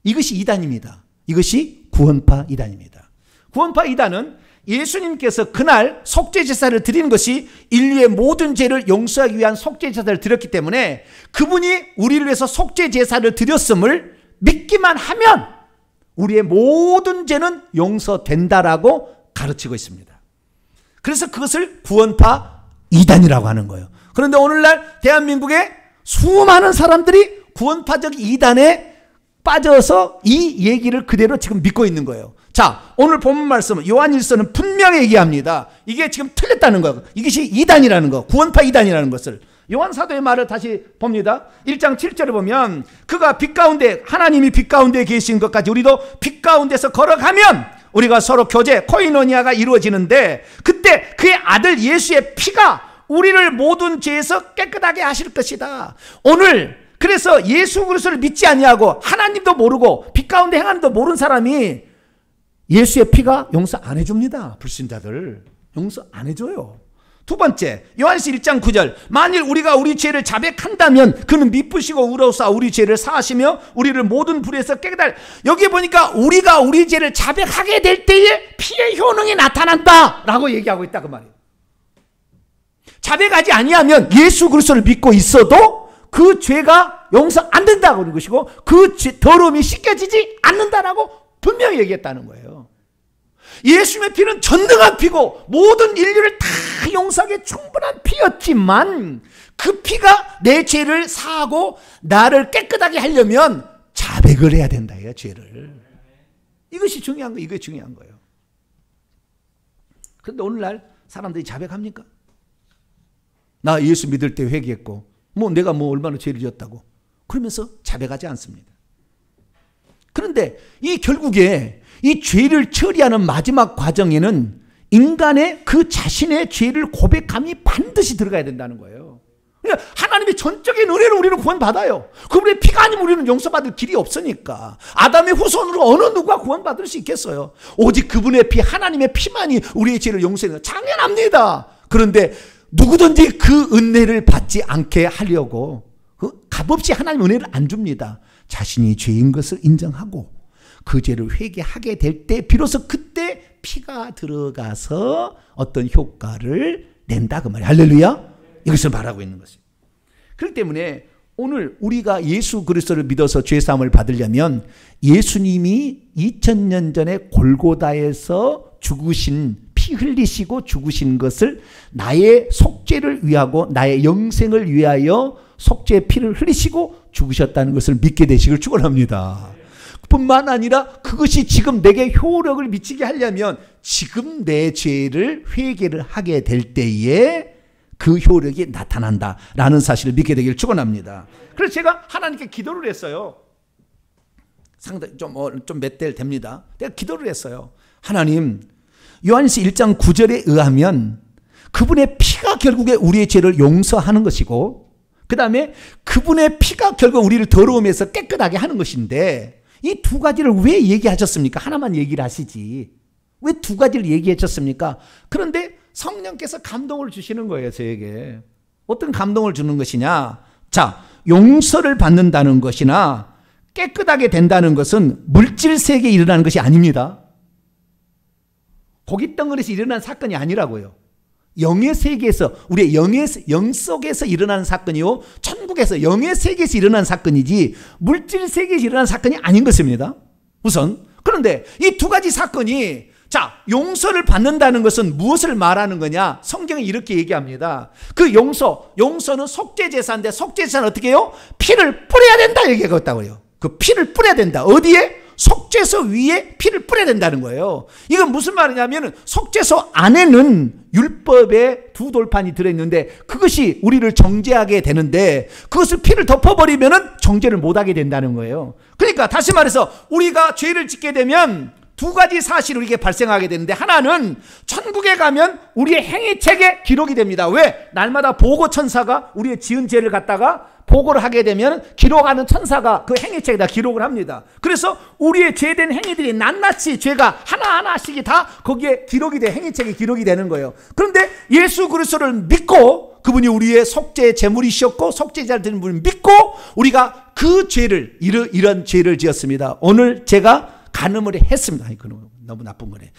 이것이 이단입니다. 이것이 구원파 이단입니다. 구원파 이단은 예수님께서 그날 속죄제사를 드리는 것이 인류의 모든 죄를 용서하기 위한 속죄제사를 드렸기 때문에, 그분이 우리를 위해서 속죄제사를 드렸음을 믿기만 하면 우리의 모든 죄는 용서된다라고 가르치고 있습니다. 그래서 그것을 구원파 이단이라고 하는 거예요. 그런데 오늘날 대한민국의 수많은 사람들이 구원파적 이단에 빠져서 이 얘기를 그대로 지금 믿고 있는 거예요. 자, 오늘 본문 말씀은 요한일서는 분명히 얘기합니다. 이게 지금 틀렸다는 거, 이것이 이단이라는 거, 구원파 이단이라는 것을. 요한사도의 말을 다시 봅니다. 1장 7절에 보면, 그가 빛 가운데, 하나님이 빛 가운데 계신 것까지 우리도 빛 가운데서 걸어가면 우리가 서로 교제, 코이노니아가 이루어지는데, 그때 그의 아들 예수의 피가 우리를 모든 죄에서 깨끗하게 하실 것이다. 오늘 그래서 예수 그리스도를 믿지 아니하고 하나님도 모르고 빛 가운데 행하는도 모르는 사람이 예수의 피가 용서 안 해줍니다. 불신자들 용서 안 해줘요. 두 번째, 요한시 1장 9절, 만일 우리가 우리 죄를 자백한다면 그는 미쁘시고 의로우사 우리 죄를 사하시며 우리를 모든 불의에서 깨끗할. 여기 보니까 우리가 우리 죄를 자백하게 될 때에 피의 효능이 나타난다 라고 얘기하고 있다, 그 말이에요. 자백하지 아니하면 예수 그리스도를 믿고 있어도 그 죄가 용서 안 된다고 하는 것이고, 그 더러움이 씻겨지지 않는다라고 분명히 얘기했다는 거예요. 예수님의 피는 전능한 피고 모든 인류를 다 용서하기에 충분한 피였지만, 그 피가 내 죄를 사하고 나를 깨끗하게 하려면 자백을 해야 된다, 이거 죄를. 이것이 중요한 거예요. 이게 중요한 거예요. 그런데 오늘날 사람들이 자백합니까? 나 예수 믿을 때 회개했고, 내가 얼마나 죄를 지었다고 그러면서 자백하지 않습니다. 그런데 이 결국에 이 죄를 처리하는 마지막 과정에는 인간의 그 자신의 죄를 고백함이 반드시 들어가야 된다는 거예요. 하나님의 전적인 은혜로 우리는 구원받아요. 그분의 피가 아니면 우리는 용서받을 길이 없으니까. 아담의 후손으로 어느 누가 구원받을 수 있겠어요? 오직 그분의 피, 하나님의 피만이 우리의 죄를 용서해요. 당연합니다. 그런데 누구든지 그 은혜를 받지 않게 하려고 값없이 하나님 은혜를 안 줍니다. 자신이 죄인 것을 인정하고 그 죄를 회개하게 될 때 비로소 그때 피가 들어가서 어떤 효과를 낸다, 그 말이에요. 할렐루야. 이것을 말하고 있는 것이에요. 그렇기 때문에 오늘 우리가 예수 그리스도를 믿어서 죄사함을 받으려면 예수님이 2000년 전에 골고다에서 죽으신, 피 흘리시고 죽으신 것을 나의 속죄를 위하고 나의 영생을 위하여 속죄의 피를 흘리시고 죽으셨다는 것을 믿게 되시길 축원합니다. 뿐만 아니라 그것이 지금 내게 효력을 미치게 하려면 지금 내 죄를 회개를 하게 될 때에 그 효력이 나타난다라는 사실을 믿게 되기를 축원합니다. 그래서 제가 하나님께 기도를 했어요. 상당히 좀 몇 달 됩니다. 내가 기도를 했어요. 하나님, 요한일서 1장 9절에 의하면 그분의 피가 결국에 우리의 죄를 용서하는 것이고, 그 다음에 그분의 피가 결국 우리를 더러움에서 깨끗하게 하는 것인데, 이 두 가지를 왜 얘기하셨습니까? 하나만 얘기를 하시지 왜 두 가지를 얘기하셨습니까? 그런데 성령께서 감동을 주시는 거예요. 저에게 어떤 감동을 주는 것이냐, 자, 용서를 받는다는 것이나 깨끗하게 된다는 것은 물질 세계에 일어나는 것이 아닙니다. 고깃 덩어리에서 일어난 사건이 아니라고요. 영의 세계에서, 우리의 영 속에서 일어나는 사건이요, 천국에서 영의 세계에서 일어난 사건이지 물질 세계에서 일어난 사건이 아닌 것입니다. 우선. 그런데 이 두 가지 사건이, 자, 용서를 받는다는 것은 무엇을 말하는 거냐? 성경이 이렇게 얘기합니다. 그 용서는 속죄제사인데, 속죄제사는 어떻게 해요? 피를 뿌려야 된다 얘기하겠다고요. 그 피를 뿌려야 된다. 어디에? 속죄소 위에 피를 뿌려야 된다는 거예요. 이건 무슨 말이냐면, 속죄소 안에는 율법의 두 돌판이 들어있는데 그것이 우리를 정죄하게 되는데, 그것을 피를 덮어버리면 정죄를 못하게 된다는 거예요. 그러니까 다시 말해서 우리가 죄를 짓게 되면 두 가지 사실이 우리에게 발생하게 되는데, 하나는 천국에 가면 우리의 행위책에 기록이 됩니다. 왜? 날마다 보고천사가 우리의 지은 죄를 갖다가 보고를 하게 되면 기록하는 천사가 그 행위책에다 기록을 합니다. 그래서 우리의 죄된 행위들이 낱낱이 죄가 하나하나씩이 다 거기에 기록이 돼, 행위책에 기록이 되는 거예요. 그런데 예수 그리스도를 믿고, 그분이 우리의 속죄의 제물이셨고 속죄자를 드리는 분을 믿고 우리가 그 죄를, 이런 죄를 지었습니다. 오늘 제가 간음을 했습니다. 아니, 너무 나쁜 거네.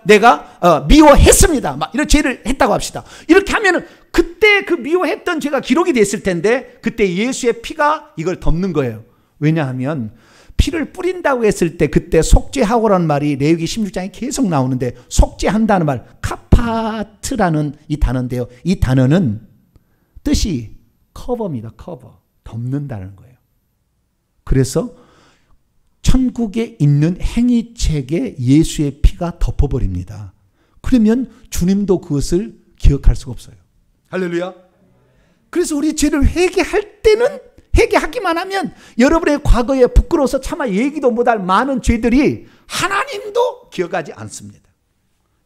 내가 미워했습니다. 막 이런 죄를 했다고 합시다. 이렇게 하면은 그때 그 미워했던 죄가 기록이 됐을 텐데, 그때 예수의 피가 이걸 덮는 거예요. 왜냐하면 피를 뿌린다고 했을 때 그때 속죄하고라는 말이 레위기 16장에 계속 나오는데, 속죄한다는 말 카파트라는 이 단어인데요. 이 단어는 뜻이 커버입니다. 커버. 덮는다는 거예요. 그래서 천국에 있는 행위책에 예수의 피가 덮어버립니다. 그러면 주님도 그것을 기억할 수가 없어요. 할렐루야. 그래서 우리 죄를 회개할 때는, 회개하기만 하면 여러분의 과거에 부끄러워서 차마 얘기도 못할 많은 죄들이 하나님도 기억하지 않습니다.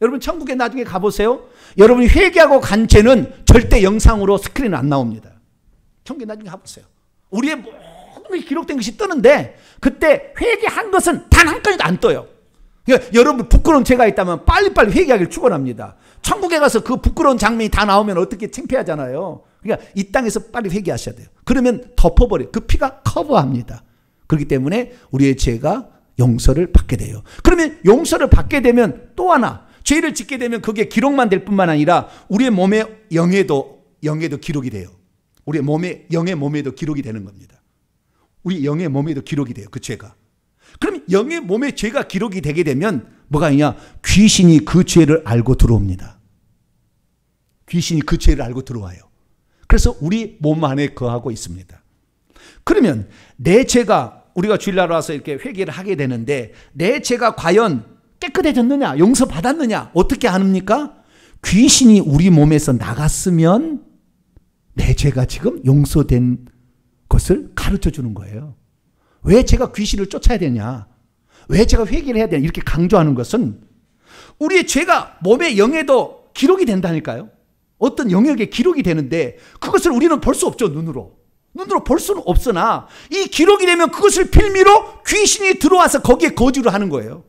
여러분 천국에 나중에 가보세요. 여러분이 회개하고 간 죄는 절대 영상으로 스크린은 안 나옵니다. 천국에 나중에 가보세요. 우리의 모든 기록된 것이 뜨는데, 그때 회개한 것은 단 한 건도 안 떠요. 그러니까 여러분 부끄러운 죄가 있다면 빨리빨리 회개하기를 축원합니다. 천국에 가서 그 부끄러운 장면이 다 나오면 어떻게 창피하잖아요. 그러니까 이 땅에서 빨리 회개하셔야 돼요. 그러면 덮어버려요. 그 피가 커버합니다. 그렇기 때문에 우리의 죄가 용서를 받게 돼요. 그러면 용서를 받게 되면 또 하나, 죄를 짓게 되면 그게 기록만 될 뿐만 아니라 우리의 몸의 영에도 기록이 돼요. 우리의 영의 몸에도 기록이 되는 겁니다. 우리 영의 몸에도 기록이 돼요. 그 죄가. 그럼 영의 몸에 죄가 기록이 되게 되면 뭐가 있냐? 귀신이 그 죄를 알고 들어옵니다. 귀신이 그 죄를 알고 들어와요. 그래서 우리 몸 안에 거하고 있습니다. 그러면 내 죄가, 우리가 주일날 와서 이렇게 회개를 하게 되는데, 내 죄가 과연 깨끗해졌느냐, 용서받았느냐, 어떻게 아닙니까? 귀신이 우리 몸에서 나갔으면 내 죄가 지금 용서된 것을 가르쳐 주는 거예요. 왜 제가 귀신을 쫓아야 되냐, 왜 제가 회개를 해야 되냐, 이렇게 강조하는 것은 우리의 죄가 몸의 영에도 기록이 된다니까요. 어떤 영역에 기록이 되는데 그것을 우리는 볼 수 없죠. 눈으로 볼 수는 없으나 이 기록이 되면 그것을 빌미로 귀신이 들어와서 거기에 거주를 하는 거예요.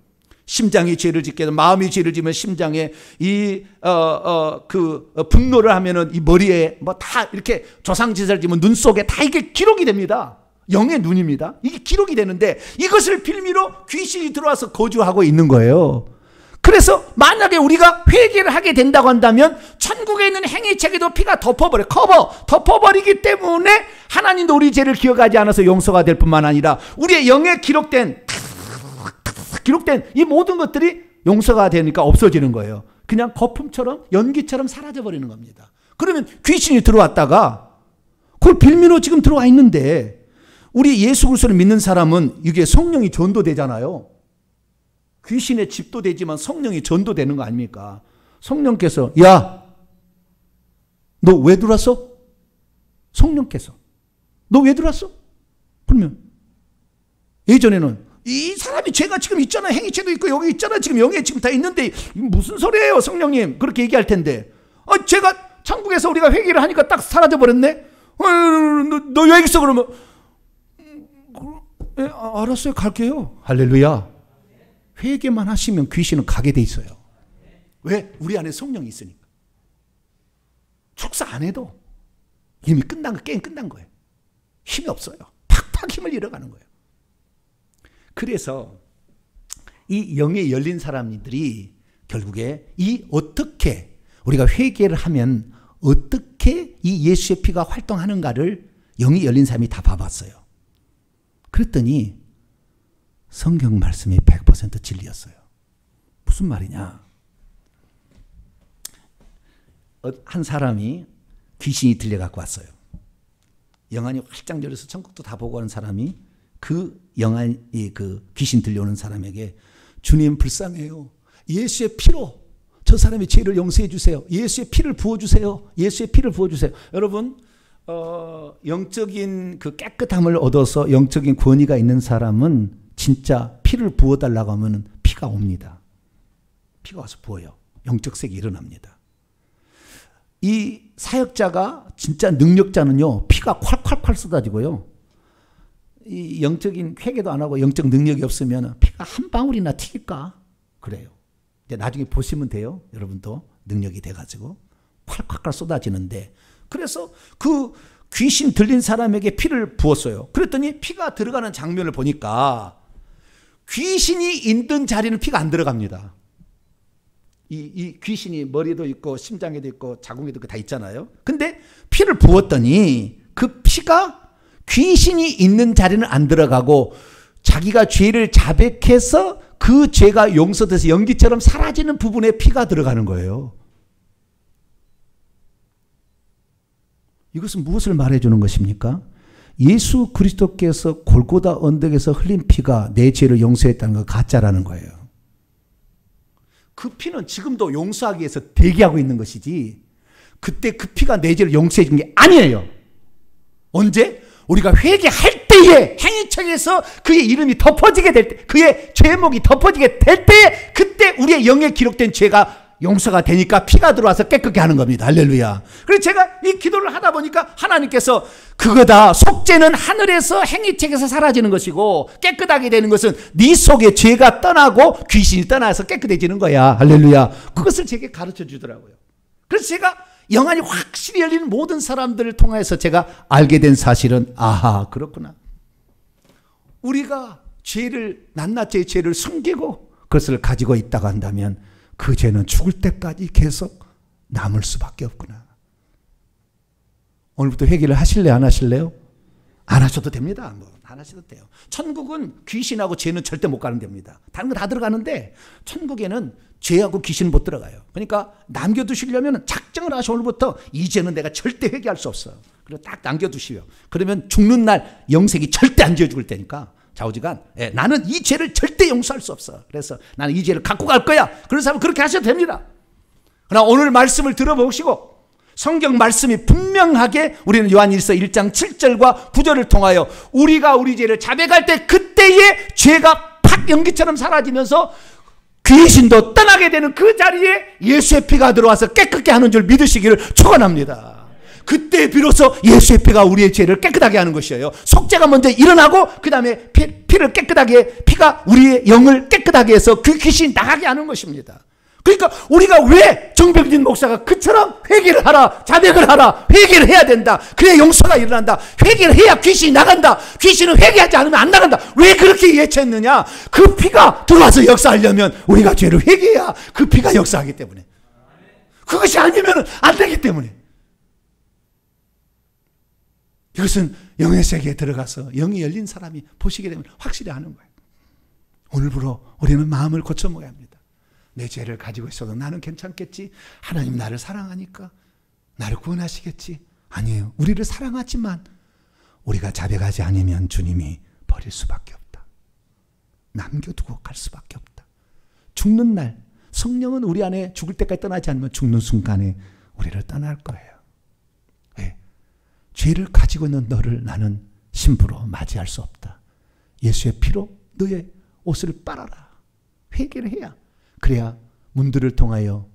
심장이 죄를 짓게 되면, 마음이 죄를 지면 심장에 분노를 하면은 이 머리에 뭐 다 이렇게 조상지사를 지면 눈 속에 다 이게 기록이 됩니다. 영의 눈입니다. 이게 기록이 되는데 이것을 빌미로 귀신이 들어와서 거주하고 있는 거예요. 그래서 만약에 우리가 회개를 하게 된다고 한다면 천국에 있는 행위책에도 피가 덮어버리기 때문에 하나님도 우리 죄를 기억하지 않아서 용서가 될 뿐만 아니라 우리의 영에 기록된 이 모든 것들이 용서가 되니까 없어지는 거예요. 그냥 거품처럼, 연기처럼 사라져버리는 겁니다. 그러면 귀신이 들어왔다가 그걸 빌미로 지금 들어와 있는데 우리 예수 그리스도를 믿는 사람은 이게 성령이 전도되잖아요. 귀신의 집도 되지만 성령이 전도되는 거 아닙니까? 성령께서 야, 너 왜 들어왔어? 성령께서 너 왜 들어왔어? 그러면 예전에는 이 사람이 죄가 지금 있잖아. 행위죄도 있고 여기 있잖아. 지금 영에 지금 다 있는데 무슨 소리예요 성령님? 그렇게 얘기할 텐데 죄가 천국에서 우리가 회개를 하니까 딱 사라져버렸네. 너 왜 있어? 그러면 알았어요. 갈게요. 할렐루야. 회개만 하시면 귀신은 가게 돼 있어요. 왜? 우리 안에 성령이 있으니까. 축사 안 해도 이미 끝난 거, 게임 끝난 거예요. 힘이 없어요. 팍팍 힘을 잃어가는 거예요. 그래서 이 영에 열린 사람들이 결국에 어떻게 우리가 회개를 하면 어떻게 이 예수의 피가 활동하는가를 영이 열린 사람이 다 봐봤어요. 그랬더니 성경 말씀이 100% 진리였어요. 무슨 말이냐? 한 사람이 귀신이 들려갖고 왔어요. 영안이 활짝 열려서 천국도 다 보고 하는 사람이 그 영안이 그 귀신 들려오는 사람에게 주님 불쌍해요. 예수의 피로 저 사람의 죄를 용서해 주세요. 예수의 피를 부어주세요. 예수의 피를 부어주세요. 여러분 영적인 그 깨끗함을 얻어서 영적인 권위가 있는 사람은 진짜 피를 부어달라고 하면 피가 옵니다. 피가 와서 부어요. 영적 색이 일어납니다. 이 사역자가 진짜 능력자는요, 피가 콸콸콸 쏟아지고요. 이 영적인 회개도 안 하고 영적 능력이 없으면 피가 한 방울이나 튀길까? 그래요. 이제 나중에 보시면 돼요. 여러분도 능력이 돼가지고 콸콸콸 쏟아지는데, 그래서 그 귀신 들린 사람에게 피를 부었어요. 그랬더니 피가 들어가는 장면을 보니까 귀신이 있는 자리는 피가 안 들어갑니다. 이 귀신이 머리도 있고 심장에도 있고 자궁에도 있고 다 있잖아요. 근데 피를 부었더니 그 피가 귀신이 있는 자리는 안 들어가고 자기가 죄를 자백해서 그 죄가 용서돼서 연기처럼 사라지는 부분에 피가 들어가는 거예요. 이것은 무엇을 말해주는 것입니까? 예수 그리스도께서 골고다 언덕에서 흘린 피가 내 죄를 용서했다는 거 가짜라는 거예요. 그 피는 지금도 용서하기 위해서 대기하고 있는 것이지 그때 그 피가 내 죄를 용서해 준 게 아니에요. 언제? 우리가 회개할 때에 행위책에서 그의 이름이 덮어지게 될 때, 그의 죄목이 덮어지게 될 때에 그때 우리의 영에 기록된 죄가 용서가 되니까 피가 들어와서 깨끗게 하는 겁니다. 할렐루야. 그래서 제가 이 기도를 하다 보니까 하나님께서 그거다. 속죄는 하늘에서 행위책에서 사라지는 것이고 깨끗하게 되는 것은 네 속에 죄가 떠나고 귀신이 떠나서 깨끗해지는 거야. 할렐루야. 그것을 제게 가르쳐 주더라고요. 그래서 제가 영안이 확실히 열리는 모든 사람들을 통해서 제가 알게 된 사실은 아하, 그렇구나. 우리가 죄를, 낱낱이 죄를 숨기고 그것을 가지고 있다고 한다면 그 죄는 죽을 때까지 계속 남을 수밖에 없구나. 오늘부터 회개를 하실래요? 안 하실래요? 안 하셔도 됩니다. 안 하셔도 돼요. 천국은 귀신하고 죄는 절대 못 가는 데입니다. 다른 거 다 들어가는데 천국에는 죄하고 귀신은 못 들어가요. 그러니까 남겨두시려면 작정을 하셔. 오늘부터 이 죄는 내가 절대 회개할 수 없어. 그리고 딱 남겨두시요. 그러면 죽는 날 영생이 절대 안 지어 죽을 테니까 좌우지간 나는 이 죄를 절대 용서할 수 없어. 그래서 나는 이 죄를 갖고 갈 거야. 그런 사람은 그렇게 하셔도 됩니다. 그러나 오늘 말씀을 들어보시고 성경 말씀이 분명하게 우리는 요한일서 1장 7절과 9절을 통하여 우리가 우리 죄를 자백할 때 그때의 죄가 팍 연기처럼 사라지면서 귀신도 떠나게 되는 그 자리에 예수의 피가 들어와서 깨끗게 하는 줄 믿으시기를 축원합니다. 그때 비로소 예수의 피가 우리의 죄를 깨끗하게 하는 것이에요. 속죄가 먼저 일어나고 그 다음에 피를 깨끗하게, 피가 우리의 영을 깨끗하게 해서 그 귀신이 나가게 하는 것입니다. 그러니까 우리가 왜 정병진 목사가 그처럼 회개를 하라, 자백을 하라, 회개를 해야 된다. 그래야 용서가 일어난다. 회개를 해야 귀신이 나간다. 귀신은 회개하지 않으면 안 나간다. 왜 그렇게 예치했느냐? 그 피가 들어와서 역사하려면 우리가 죄를 회개해야 그 피가 역사하기 때문에. 그것이 아니면 안 되기 때문에. 이것은 영의 세계에 들어가서 영이 열린 사람이 보시게 되면 확실히 아는 거예요. 오늘부로 우리는 마음을 고쳐먹어야 합니다. 내 죄를 가지고 있어도 나는 괜찮겠지. 하나님 나를 사랑하니까 나를 구원하시겠지. 아니에요. 우리를 사랑하지만 우리가 자백하지 않으면 주님이 버릴 수밖에 없다. 남겨두고 갈 수밖에 없다. 죽는 날 성령은 우리 안에 죽을 때까지 떠나지 않으면 죽는 순간에 우리를 떠날 거예요. 왜? 죄를 가지고 있는 너를 나는 신부로 맞이할 수 없다. 예수의 피로 너의 옷을 빨아라. 회개를 해야. 그래야 문들을 통하여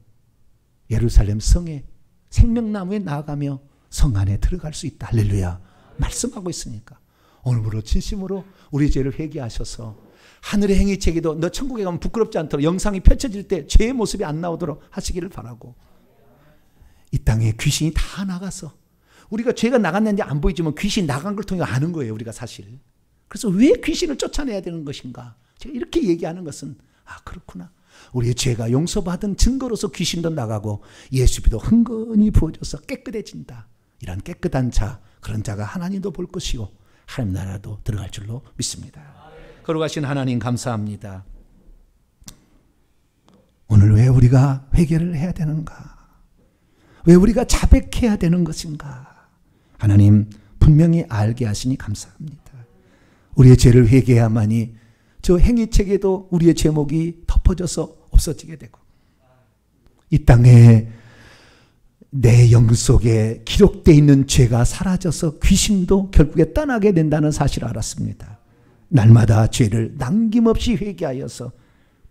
예루살렘 성에 생명나무에 나아가며 성 안에 들어갈 수 있다. 할렐루야. 말씀하고 있으니까 오늘부로 진심으로 우리 죄를 회개하셔서 하늘의 행위책에도 너 천국에 가면 부끄럽지 않도록 영상이 펼쳐질 때 죄의 모습이 안 나오도록 하시기를 바라고, 이 땅에 귀신이 다 나가서 우리가 죄가 나갔는지 안 보이지만 귀신이 나간 걸 통해 아는 거예요. 우리가 사실. 그래서 왜 귀신을 쫓아내야 되는 것인가? 제가 이렇게 얘기하는 것은 그렇구나. 우리의 죄가 용서받은 증거로서 귀신도 나가고 예수비도 흥건히 부어져서 깨끗해진다. 이런 깨끗한 자, 그런 자가 하나님도 볼 것이고 하나님 나라도 들어갈 줄로 믿습니다. 거룩하신 하나님 감사합니다. 오늘 왜 우리가 회개를 해야 되는가? 왜 우리가 자백해야 되는 것인가? 하나님 분명히 알게 하시니 감사합니다. 우리의 죄를 회개해야만이 저 행위책에도 우리의 제목이 덮어져서 없어지게 되고 이 땅에 내 영 속에 기록되어 있는 죄가 사라져서 귀신도 결국에 떠나게 된다는 사실을 알았습니다. 날마다 죄를 남김없이 회개하여서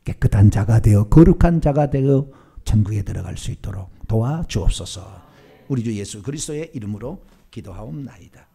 깨끗한 자가 되어 거룩한 자가 되어 천국에 들어갈 수 있도록 도와주옵소서. 우리 주 예수 그리스도의 이름으로 기도하옵나이다.